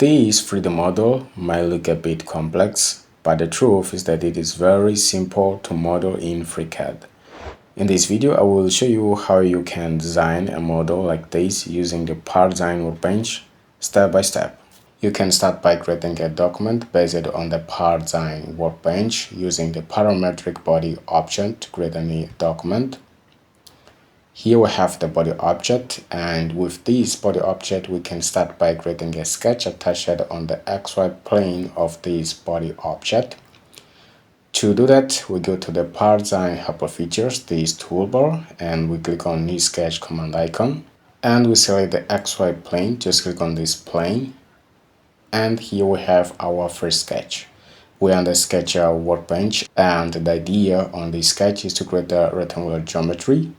This 3D model might look a bit complex, but the truth is that it is very simple to model in FreeCAD. In this video, I will show you how you can design a model like this using the PartDesign workbench step by step. You can start by creating a document based on the PartDesign workbench using the parametric body object to create a new document. Here we have the body object, and with this body object we can start by creating a sketch attached on the XY plane of this body object. To do that, we go to the PartDesign helper features, this toolbar, and we click on new sketch command icon, and we select the XY plane. Just click on this plane, and here we have our first sketch. We are on the Sketcher workbench, and the idea on this sketch is to create a rectangular geometry.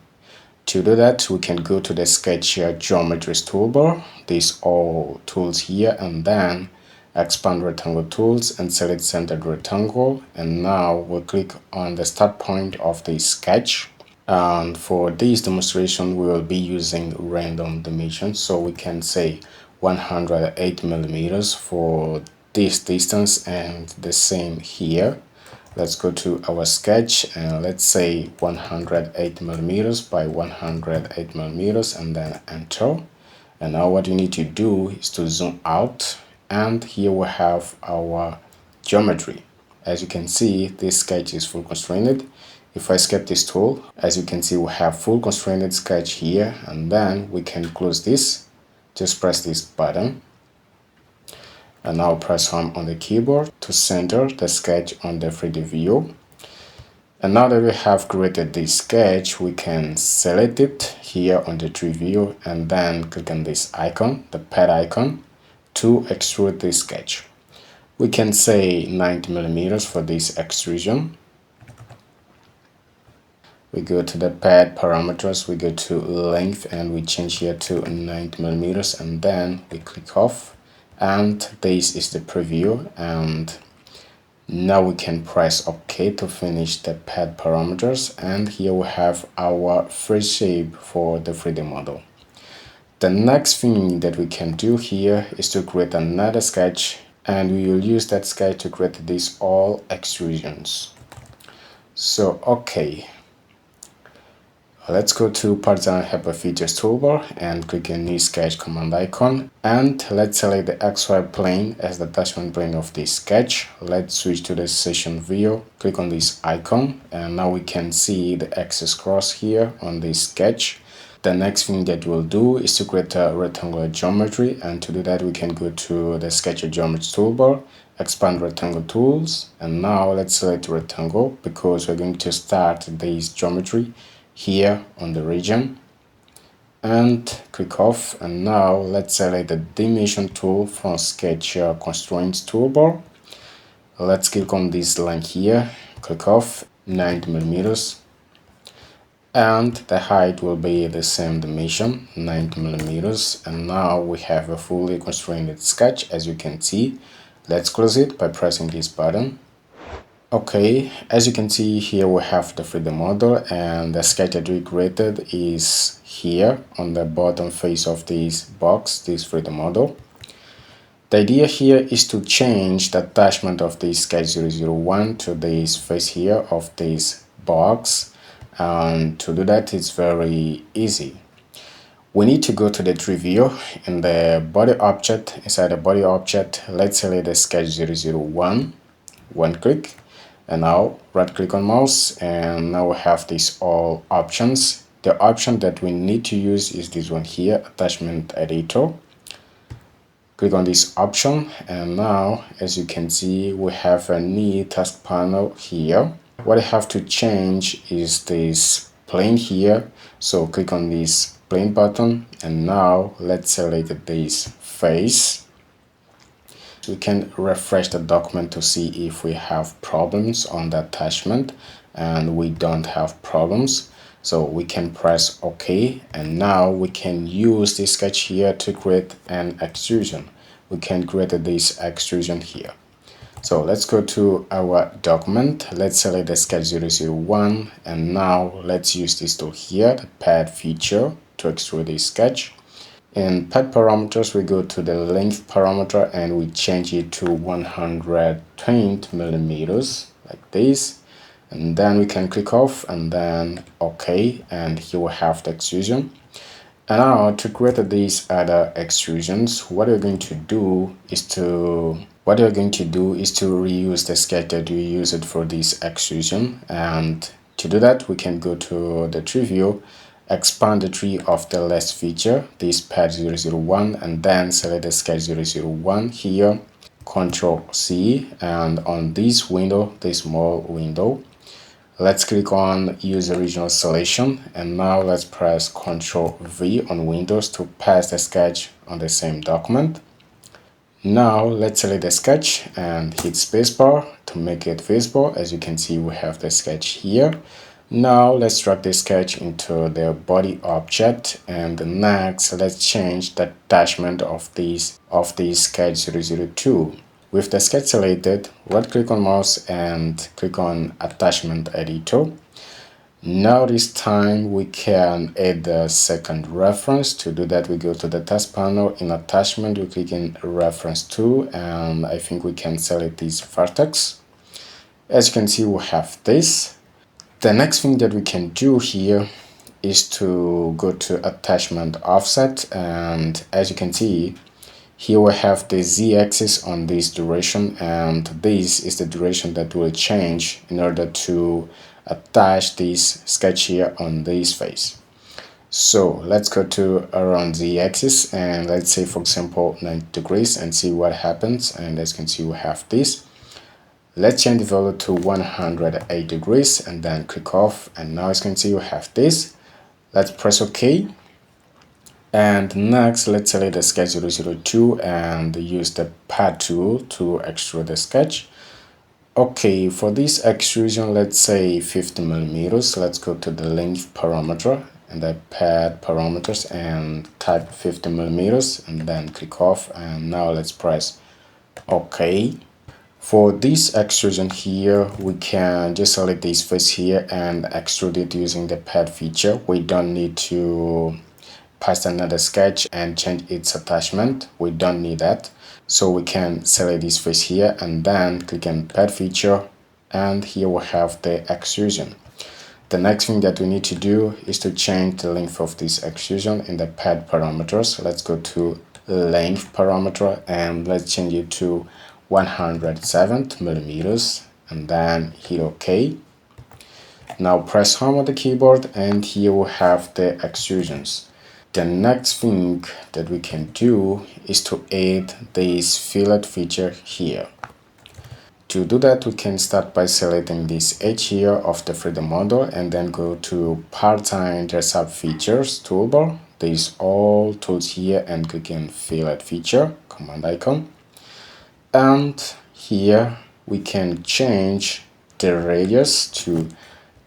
To do that, we can go to the Sketcher Geometries toolbar, these all tools here, and then expand rectangle tools and select centered rectangle. And now we'll click on the start point of the sketch. And for this demonstration, we will be using random dimensions. So we can say 108 millimeters for this distance, and the same here. Let's go to our sketch and let's say 108 millimeters by 108 millimeters, and then enter. And now what you need to do is to zoom out, and here we have our geometry. As you can see, this sketch is full constrained. If I escape this tool, as you can see, we have full constrained sketch here, and then we can close this. Just press this button. And now press home on the keyboard to center the sketch on the 3D view. And now that we have created this sketch, we can select it here on the 3D view and then click on this icon, the pad icon, to extrude this sketch. We can say 90 millimeters for this extrusion. We go to the pad parameters, we go to length, and we change here to 90 millimeters, and then we click off. And this is the preview, and now we can press OK to finish the pad parameters, and here we have our first shape for the 3D model. The next thing that we can do here is to create another sketch, and we will use that sketch to create these all extrusions. So okay, let's go to PartDesign helper features toolbar and click on new sketch command icon, and let's select the XY plane as the attachment plane of this sketch. Let's switch to the session view, click on this icon, and now we can see the axis cross here on this sketch. The next thing that we'll do is to create a rectangular geometry, and to do that we can go to the Sketcher Geometries toolbar, expand rectangle tools, and now let's select rectangle because we're going to start this geometry here on the region, and click off. And now let's select the dimension tool from Sketcher Constraints toolbar. Let's click on this line here, click off 90 millimeters, and the height will be the same dimension, 90 millimeters. And now we have a fully constrained sketch, as you can see. Let's close it by pressing this button. Okay, as you can see here, we have the 3D model, and the sketch that we created is here on the bottom face of this box, this 3D model. The idea here is to change the attachment of this sketch 001 to this face here of this box, and to do that it's very easy. We need to go to the 3D view in the body object. Inside the body object, let's select the sketch 001, one click. And now right click on mouse, and now we have these all options. The option that we need to use is this one here, attachment editor. Click on this option, and now as you can see we have a new task panel here. What I have to change is this plane here, so click on this plane button, and now let's select this face. We can refresh the document to see if we have problems on the attachment, and we don't have problems, so we can press OK. And now we can use this sketch here to create an extrusion. We can create this extrusion here. So let's go to our document, let's select the sketch 001, and now let's use this tool here, the pad feature, to extrude this sketch. In pad parameters, we go to the length parameter and we change it to 120 millimeters like this, and then we can click off and then OK, and here we have the extrusion. And now to create these other extrusions, what you're going to do is to reuse the sketch that you used for this extrusion. And to do that, we can go to the tree view, expand the tree of the last feature, this pad 001, and then select the sketch 001 here, Control C, and on this window, this small window, let's click on use original selection, and now let's press Ctrl V on Windows to paste the sketch on the same document. Now let's select the sketch and hit spacebar to make it visible. As you can see, we have the sketch here. Now let's drag the sketch into the body object, and next let's change the attachment of this sketch 002. With the sketch selected, right click on mouse and click on attachment editor. Now this time we can add the second reference. To do that, we go to the task panel. In attachment, we click in reference 2, and I think we can select this vertex. As you can see, we have this. The next thing that we can do here is to go to attachment offset, and as you can see, here we have the z-axis on this duration, and this is the duration that will change in order to attach this sketch here on this face. So let's go to around z-axis and let's say, for example, 90 degrees and see what happens. And as you can see, we have this. Let's change the value to 108 degrees and then click off, and now as you can see, we have this. Let's press OK. And next, let's select the sketch 002 and use the pad tool to extrude the sketch. Okay, for this extrusion, let's say 50 millimeters. Let's go to the length parameter and the pad parameters and type 50 millimeters and then click off. And now let's press OK. For this extrusion here, we can just select this face here and extrude it using the pad feature. We don't need to paste another sketch and change its attachment. We don't need that. So we can select this face here and then click on pad feature, and here we have the extrusion. The next thing that we need to do is to change the length of this extrusion in the pad parameters. Let's go to length parameter and let's change it to 107 millimeters and then hit OK. Now press home on the keyboard, and here we have the extrusions. The next thing that we can do is to add this fillet feature here. To do that, we can start by selecting this edge here of the 3D model and then go to PartDesign and Sub Features toolbar. There's all tools here and click in fillet feature, command icon. And here we can change the radius to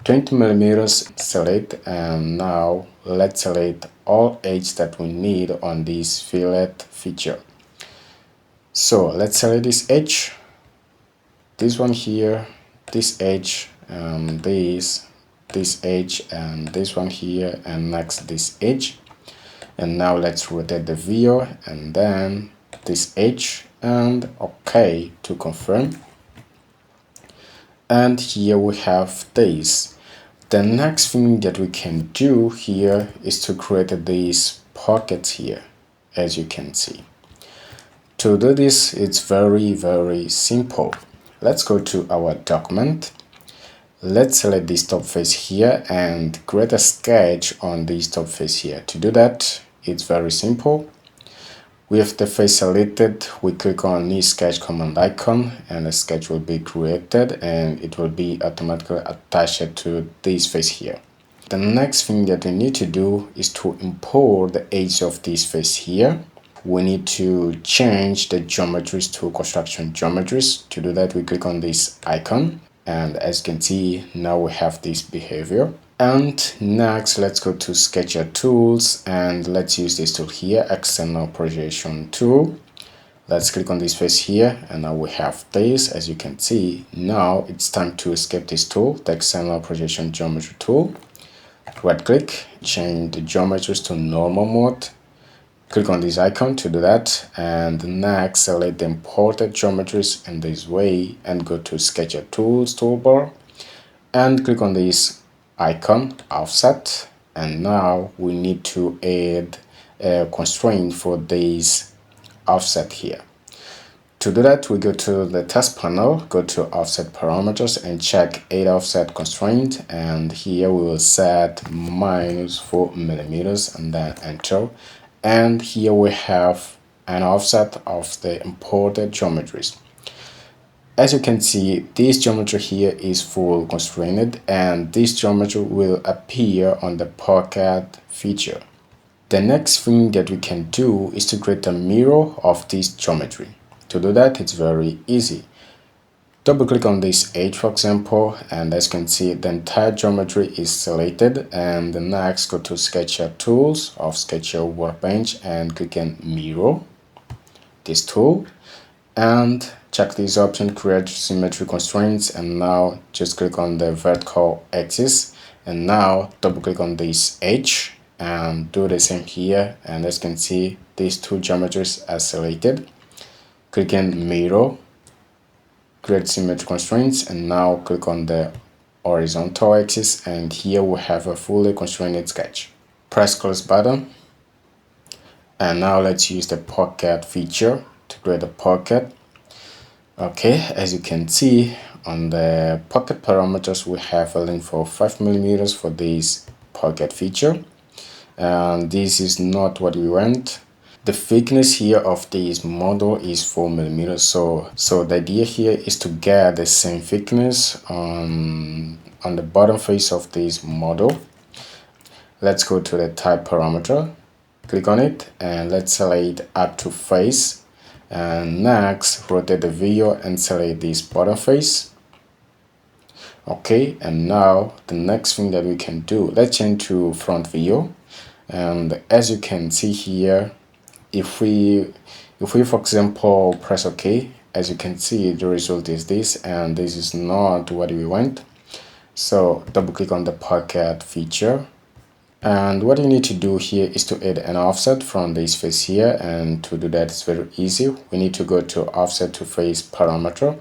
20 millimeters, select, and now let's select all edges that we need on this fillet feature. So let's select this edge, this one here, this edge, this edge, and this one here, and next this edge. And now let's rotate the view and then this edge and OK to confirm. And here we have this. The next thing that we can do here is to create these pockets here, as you can see. To do this, it's very simple. Let's go to our document. Let's select this top face here and create a sketch on this top face here. To do that, it's very simple. With the face selected, we click on new sketch command icon and a sketch will be created and it will be automatically attached to this face here. The next thing that we need to do is to import the edge of this face here. We need to change the geometries to construction geometries. To do that, we click on this icon, and as you can see, now we have this behavior. And next, let's go to Sketcher tools and let's use this tool here, external projection tool. Let's click on this face here and now we have this. As you can see, now it's time to escape this tool, the external projection geometry tool. Right click, change the geometries to normal mode, Click on this icon to do that, and next select the imported geometries in this way and go to Sketcher Tools toolbar and click on this icon offset, and now we need to add a constraint for this offset here. To do that, we go to the task panel, go to offset parameters and check add offset constraint, and here we will set -4 millimeters and then enter. And here we have an offset of the imported geometries. As you can see, this geometry here is full constrained, and this geometry will appear on the PartDesign feature. The next thing that we can do is to create a mirror of this geometry. To do that, it's very easy. Double click on this edge, for example, and as you can see, the entire geometry is selected. And next, go to Sketcher Tools of Sketcher Workbench and click on Mirror, this tool, and check this option, create symmetry constraints, and now just click on the vertical axis, and now double click on this edge and do the same here. And as you can see, these two geometries are selected. Click on Mirror, create symmetry constraints, and now click on the horizontal axis, and here we have a fully constrained sketch. Press close button, and now let's use the PartDesign feature to create a pocket. Okay, as you can see on the pocket parameters, we have a length for 5 millimeters for this pocket feature, and this is not what we want. The thickness here of this model is 4 millimeters, so the idea here is to get the same thickness on the bottom face of this model. Let's go to the type parameter, click on it, and let's select up to face, and next rotate the view and select this bottom face. Okay, and now the next thing that we can do, let's change to front view, and as you can see here, if we for example press OK, as you can see the result is this, and this is not what we want. So double click on the PartDesign feature, and what you need to do here is to add an offset from this face here, and to do that it's very easy. We need to go to offset to face parameter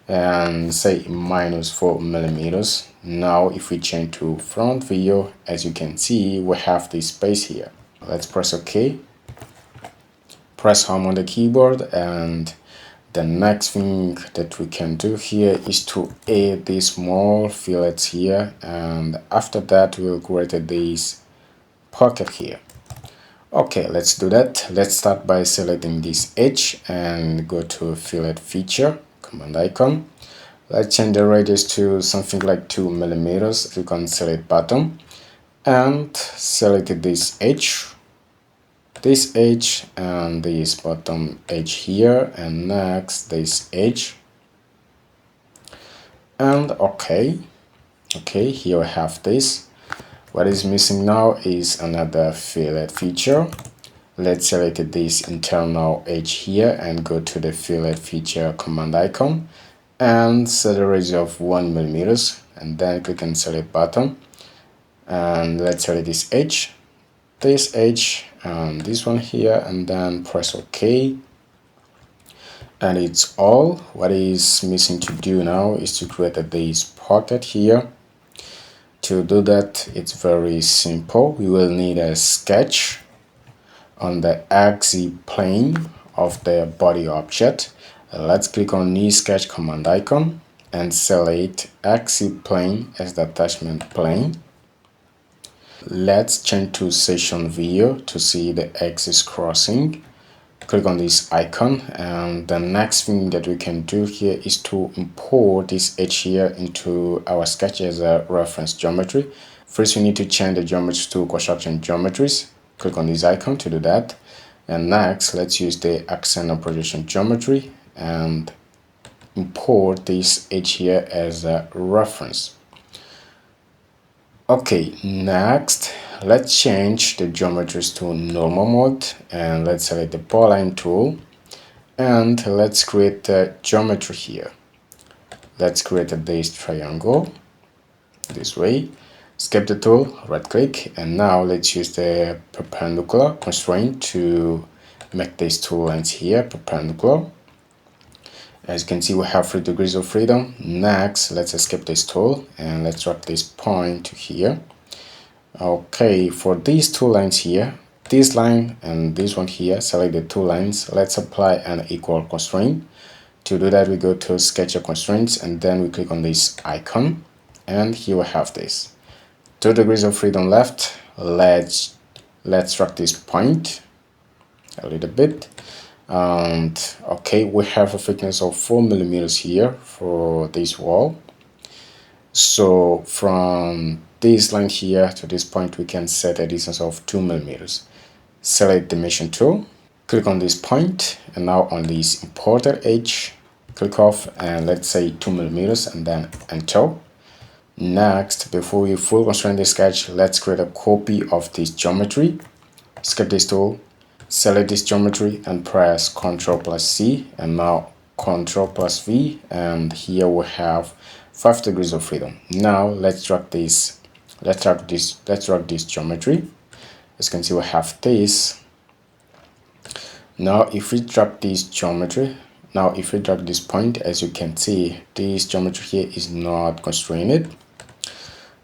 and say -4 millimeters. Now if we change to front view, as you can see, we have this space here. Let's press OK. Press home on the keyboard, and the next thing that we can do here is to add these small fillets here, and after that we'll create this pocket here. Okay, let's do that. Let's start by selecting this edge and go to fillet feature, command icon. Let's change the radius to something like 2 millimeters. Click on select button and select this edge and this bottom edge here, and next this edge, and okay, here we have this. What is missing now is another fillet feature. Let's select this internal edge here and go to the fillet feature command icon and set a radius of 1 millimeters, and then click on select button, and let's select this edge and this one here, and then press OK, and it's all. What is missing to do now is to create this pocket here. To do that, it's very simple. We will need a sketch on the axis plane of the body object. Let's click on new sketch command icon and select axis plane as the attachment plane. Let's change to section view to see the axis crossing. Click on this icon, and the next thing that we can do here is to import this edge here into our sketch as a reference geometry. First, we need to change the geometry to construction geometries. Click on this icon to do that, and next let's use the accent and projection geometry and import this edge here as a reference. Okay, next let's change the geometries to normal mode, and let's select the polyline tool, and let's create a geometry here. Let's create a base triangle this way. Escape the tool, right click, and now let's use the perpendicular constraint to make these two lines here perpendicular. As you can see, we have 3 degrees of freedom. Next, let's escape this tool and let's drag this point to here. Okay, for these two lines here, this line and this one here, select the two lines. Let's apply an equal constraint. To do that, we go to Sketcher Constraints and then we click on this icon, and here we have this 2 degrees of freedom left. Let's drag this point a little bit, and okay, we have a thickness of 4 millimeters here for this wall. So from this line here to this point, we can set a distance of 2 millimeters. Select the Dimension tool, click on this point, and now on this imported edge, click off and let's say 2 millimeters and then enter. Next, before we full constrain the sketch, let's create a copy of this geometry. Skip this tool, select this geometry and press Ctrl plus C, and now Ctrl plus V, and here we have 5 degrees of freedom. Now let's drag this geometry. As you can see, we have this. Now if we drag this geometry, if we drag this point, as you can see, this geometry here is not constrained.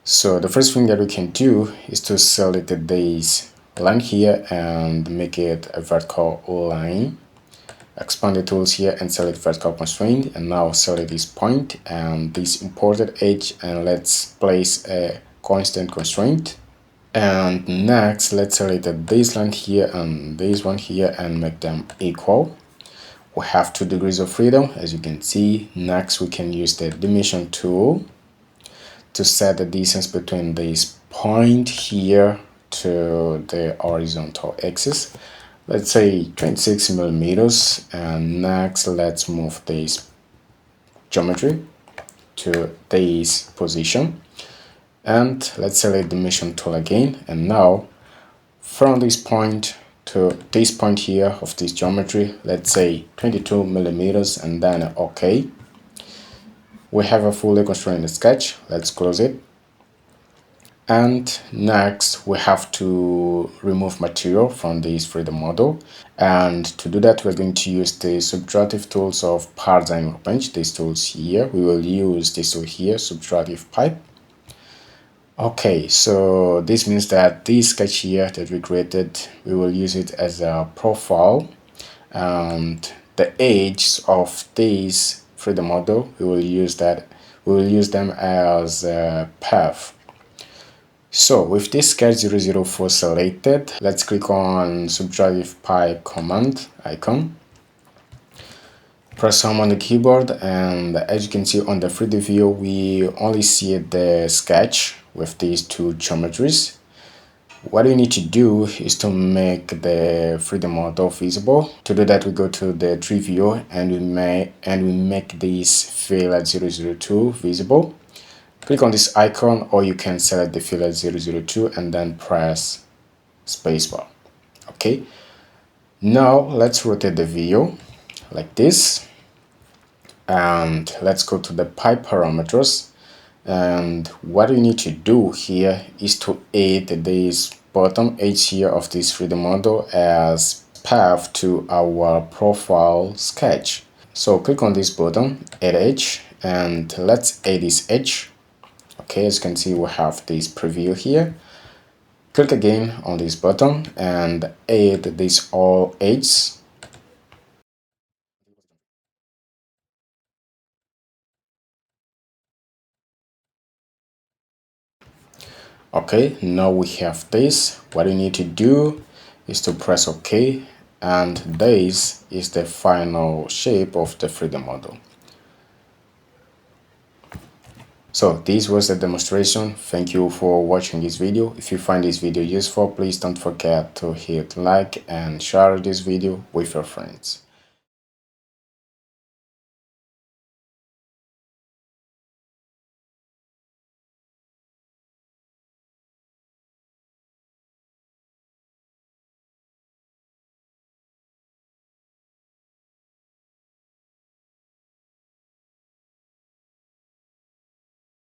So the first thing that we can do is to select this line here and make it a vertical line. Expand the tools here and select vertical constraint, and now select this point and this imported edge, and let's place a constant constraint. And next, let's select this line here and this one here and make them equal. We have 2 degrees of freedom, as you can see. Next, we can use the Dimension tool to set the distance between this point here to the horizontal axis. Let's say 26 millimeters. And next, let's move this geometry to this position. And let's select the Dimension tool again. And now, from this point to this point here of this geometry, let's say 22 millimeters and then OK. We have a fully constrained sketch. Let's close it. And next, we have to remove material from this 3D model. And to do that, we're going to use the Subtractive tools of PartDesign and Workbench. These tools here, we will use this tool here, Subtractive Pipe. Okay, so this means that this sketch here that we created, we will use it as a profile, and the edges of this 3D model, we will use them as a path. So with this sketch 004 selected, let's click on Subtractive Pipe command icon. Press home on the keyboard, and as you can see on the 3D view, we only see the sketch with these two geometries. What we need to do is to make the 3D model visible. To do that, we go to the tree view and we make this fillet 002 visible. Click on this icon, or you can select the fillet 002 and then press spacebar. Okay, now let's rotate the view like this, and let's go to the pipe parameters. And what we need to do here is to add this bottom edge here of this 3D model as path to our profile sketch. So click on this button, add edge, and let's add this edge. Okay, as you can see, we have this preview here. Click again on this button and add this all edges. Okay, now we have this. What you need to do is to press OK, and this is the final shape of the 3D model. So this was the demonstration. Thank you for watching this video. If you find this video useful, please don't forget to hit like and share this video with your friends.